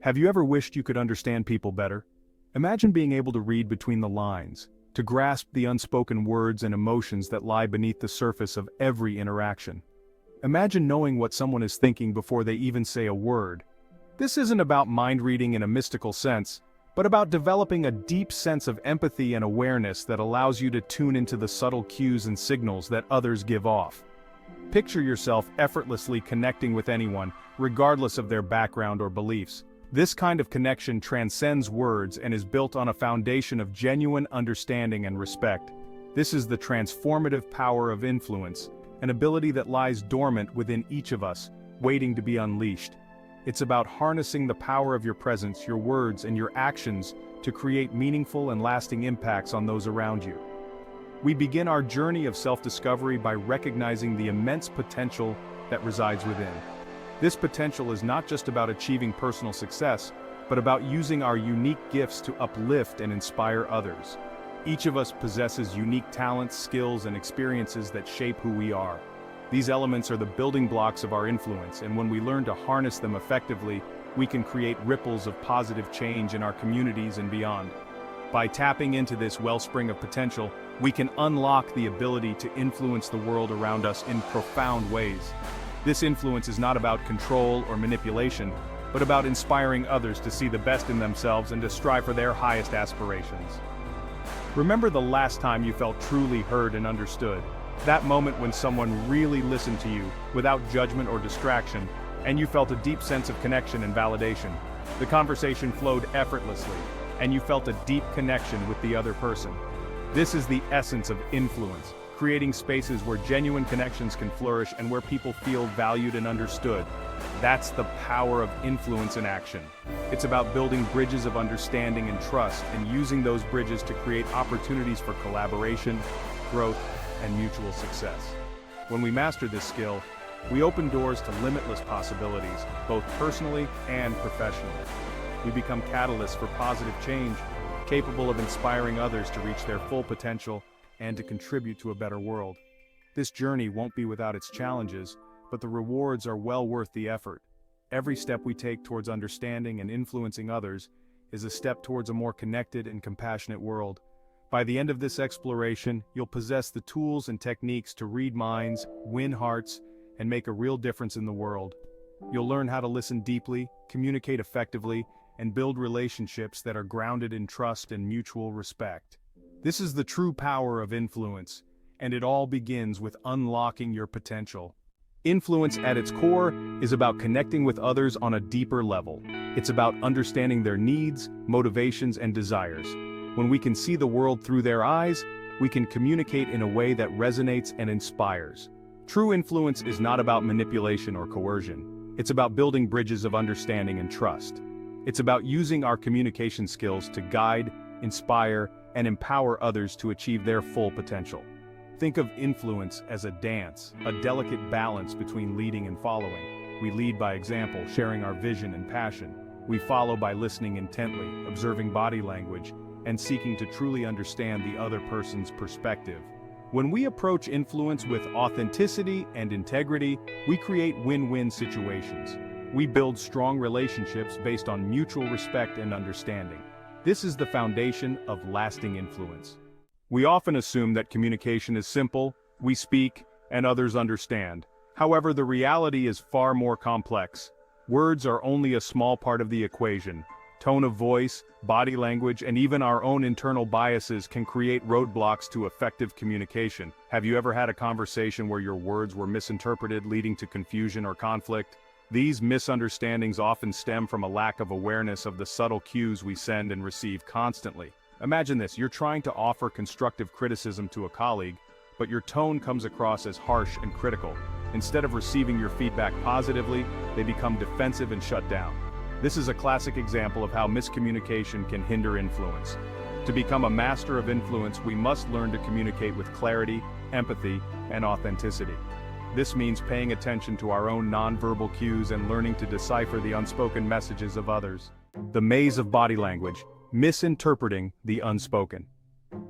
Have you ever wished you could understand people better? Imagine being able to read between the lines, to grasp the unspoken words and emotions that lie beneath the surface of every interaction. Imagine knowing what someone is thinking before they even say a word. This isn't about mind reading in a mystical sense, but about developing a deep sense of empathy and awareness that allows you to tune into the subtle cues and signals that others give off. Picture yourself effortlessly connecting with anyone, regardless of their background or beliefs. This kind of connection transcends words and is built on a foundation of genuine understanding and respect. This is the transformative power of influence, an ability that lies dormant within each of us, waiting to be unleashed. It's about harnessing the power of your presence, your words, and your actions to create meaningful and lasting impacts on those around you. We begin our journey of self-discovery by recognizing the immense potential that resides within. This potential is not just about achieving personal success, but about using our unique gifts to uplift and inspire others. Each of us possesses unique talents, skills, and experiences that shape who we are. These elements are the building blocks of our influence, and when we learn to harness them effectively, we can create ripples of positive change in our communities and beyond. By tapping into this wellspring of potential, we can unlock the ability to influence the world around us in profound ways. This influence is not about control or manipulation, but about inspiring others to see the best in themselves and to strive for their highest aspirations. Remember the last time you felt truly heard and understood. That moment when someone really listened to you, without judgment or distraction, and you felt a deep sense of connection and validation. The conversation flowed effortlessly, and you felt a deep connection with the other person. This is the essence of influence, creating spaces where genuine connections can flourish and where people feel valued and understood. That's the power of influence in action. It's about building bridges of understanding and trust, and using those bridges to create opportunities for collaboration, growth, and mutual success. When we master this skill, we open doors to limitless possibilities, both personally and professionally. We become catalysts for positive change, capable of inspiring others to reach their full potential and to contribute to a better world. This journey won't be without its challenges, but the rewards are well worth the effort. Every step we take towards understanding and influencing others is a step towards a more connected and compassionate world. By the end of this exploration, you'll possess the tools and techniques to read minds, win hearts, and make a real difference in the world. You'll learn how to listen deeply, communicate effectively, and build relationships that are grounded in trust and mutual respect. This is the true power of influence, and it all begins with unlocking your potential. Influence at its core is about connecting with others on a deeper level. It's about understanding their needs, motivations, and desires. When we can see the world through their eyes, we can communicate in a way that resonates and inspires. True influence is not about manipulation or coercion. It's about building bridges of understanding and trust. It's about using our communication skills to guide, inspire, and empower others to achieve their full potential. Think of influence as a dance, a delicate balance between leading and following. We lead by example, sharing our vision and passion. We follow by listening intently, observing body language, and seeking to truly understand the other person's perspective. When we approach influence with authenticity and integrity, we create win-win situations. We build strong relationships based on mutual respect and understanding. This is the foundation of lasting influence. We often assume that communication is simple, we speak, and others understand. However, the reality is far more complex. Words are only a small part of the equation. Tone of voice, body language, and even our own internal biases can create roadblocks to effective communication. Have you ever had a conversation where your words were misinterpreted, leading to confusion or conflict? These misunderstandings often stem from a lack of awareness of the subtle cues we send and receive constantly. Imagine this: you're trying to offer constructive criticism to a colleague, but your tone comes across as harsh and critical. Instead of receiving your feedback positively, they become defensive and shut down. This is a classic example of how miscommunication can hinder influence. To become a master of influence, we must learn to communicate with clarity, empathy, and authenticity. This means paying attention to our own nonverbal cues and learning to decipher the unspoken messages of others. The maze of body language, misinterpreting the unspoken.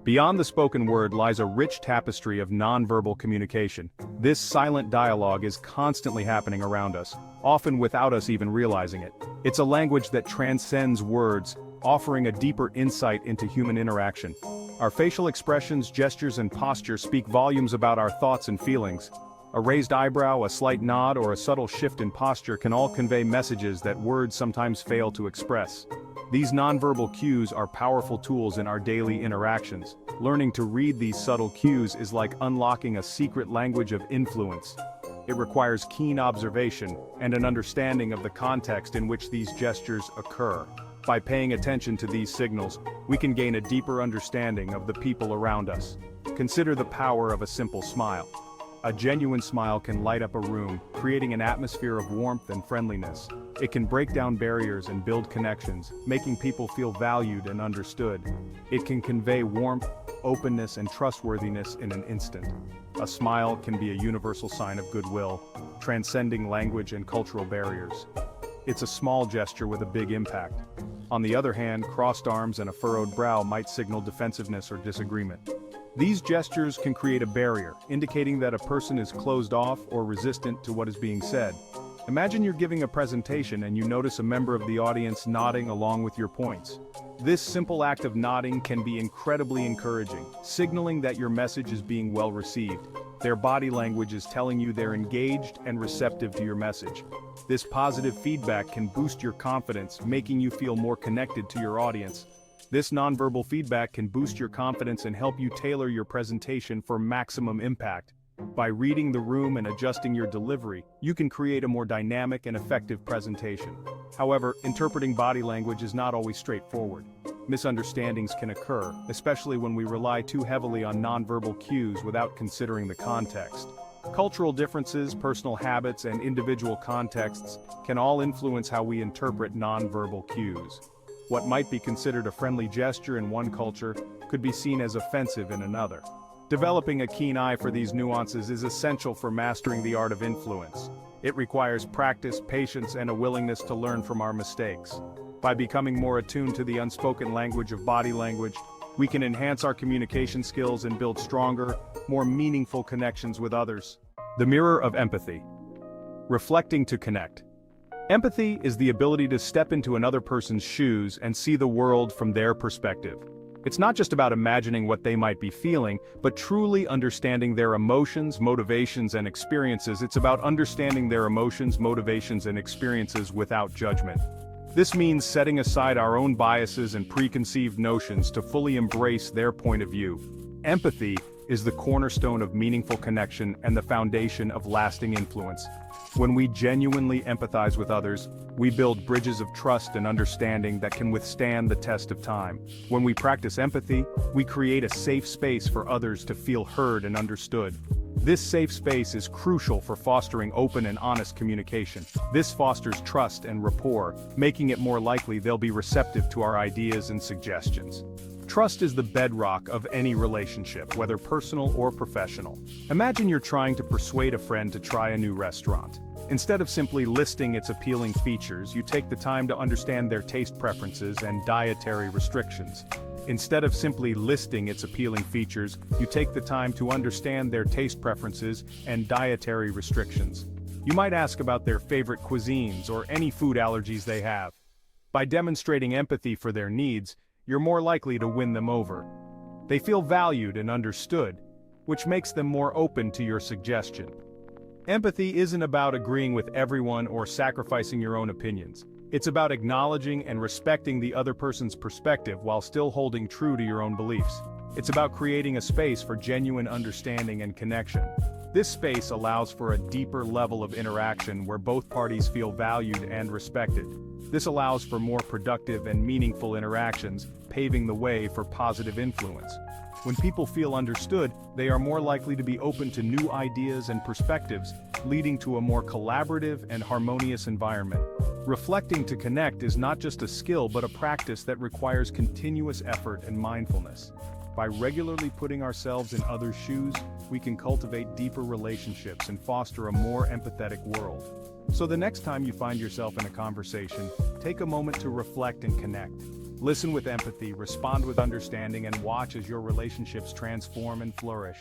Beyond the spoken word lies a rich tapestry of nonverbal communication. This silent dialogue is constantly happening around us, often without us even realizing it. It's a language that transcends words, offering a deeper insight into human interaction. Our facial expressions, gestures, and posture speak volumes about our thoughts and feelings. A raised eyebrow, a slight nod, or a subtle shift in posture can all convey messages that words sometimes fail to express. These nonverbal cues are powerful tools in our daily interactions. Learning to read these subtle cues is like unlocking a secret language of influence. It requires keen observation and an understanding of the context in which these gestures occur. By paying attention to these signals, we can gain a deeper understanding of the people around us. Consider the power of a simple smile. A genuine smile can light up a room, creating an atmosphere of warmth and friendliness. It can break down barriers and build connections, making people feel valued and understood. It can convey warmth, openness, and trustworthiness in an instant. A smile can be a universal sign of goodwill, transcending language and cultural barriers. It's a small gesture with a big impact. On the other hand, crossed arms and a furrowed brow might signal defensiveness or disagreement. These gestures can create a barrier, indicating that a person is closed off or resistant to what is being said. Imagine you're giving a presentation and you notice a member of the audience nodding along with your points. This simple act of nodding can be incredibly encouraging, signaling that your message is being well received. Their body language is telling you they're engaged and receptive to your message. This positive feedback can boost your confidence, making you feel more connected to your audience. This nonverbal feedback can boost your confidence and help you tailor your presentation for maximum impact. By reading the room and adjusting your delivery, you can create a more dynamic and effective presentation. However, interpreting body language is not always straightforward. Misunderstandings can occur, especially when we rely too heavily on nonverbal cues without considering the context. Cultural differences, personal habits, and individual contexts can all influence how we interpret nonverbal cues. What might be considered a friendly gesture in one culture could be seen as offensive in another. Developing a keen eye for these nuances is essential for mastering the art of influence. It requires practice, patience, and a willingness to learn from our mistakes. By becoming more attuned to the unspoken language of body language, we can enhance our communication skills and build stronger, more meaningful connections with others. The mirror of empathy. Reflecting to connect. Empathy is the ability to step into another person's shoes and see the world from their perspective. It's not just about imagining what they might be feeling, but truly understanding their emotions, motivations, and experiences. It's about understanding their emotions, motivations, and experiences without judgment. This means setting aside our own biases and preconceived notions to fully embrace their point of view. Empathy is the cornerstone of meaningful connection and the foundation of lasting influence. When we genuinely empathize with others, we build bridges of trust and understanding that can withstand the test of time. When we practice empathy, we create a safe space for others to feel heard and understood. This safe space is crucial for fostering open and honest communication. This fosters trust and rapport, making it more likely they'll be receptive to our ideas and suggestions. Trust is the bedrock of any relationship, whether personal or professional. Imagine you're trying to persuade a friend to try a new restaurant. Instead of simply listing its appealing features, you take the time to understand their taste preferences and dietary restrictions. Instead of simply listing its appealing features, you take the time to understand their taste preferences and dietary restrictions. You might ask about their favorite cuisines or any food allergies they have. By demonstrating empathy for their needs, you're more likely to win them over. They feel valued and understood, which makes them more open to your suggestion. Empathy isn't about agreeing with everyone or sacrificing your own opinions. It's about acknowledging and respecting the other person's perspective while still holding true to your own beliefs. It's about creating a space for genuine understanding and connection. This space allows for a deeper level of interaction where both parties feel valued and respected. This allows for more productive and meaningful interactions, paving the way for positive influence. When people feel understood, they are more likely to be open to new ideas and perspectives, leading to a more collaborative and harmonious environment. Reflecting to connect is not just a skill but a practice that requires continuous effort and mindfulness. By regularly putting ourselves in others' shoes, we can cultivate deeper relationships and foster a more empathetic world. So the next time you find yourself in a conversation, take a moment to reflect and connect. Listen with empathy, respond with understanding, and watch as your relationships transform and flourish.